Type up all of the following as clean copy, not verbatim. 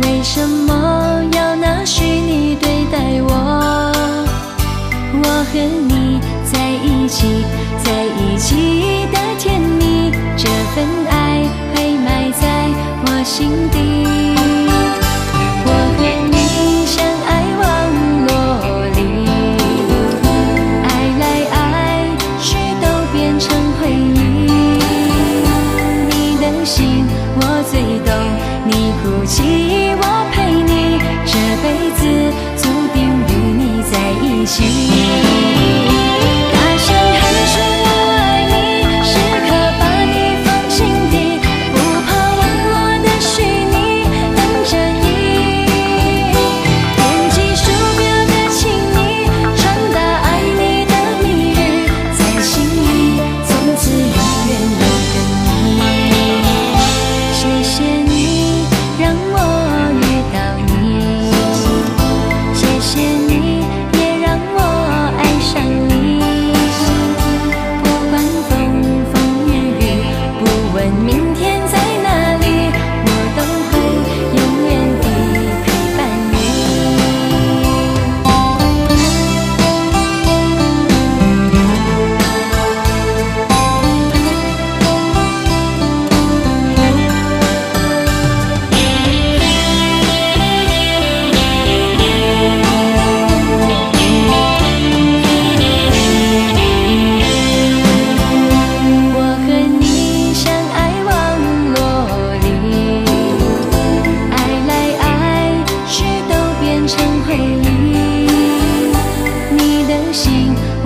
为什么要拿虚拟对待我？我和你在一起，在一起的甜蜜，这份爱会埋在我心底。我和你相爱网络里，爱来爱去都变成回忆。你的心我最懂，你哭泣我陪你，这辈子注定与你在一起。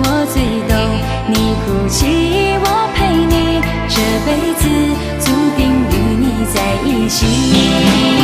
我最懂，你哭泣我陪你，这辈子注定与你在一起。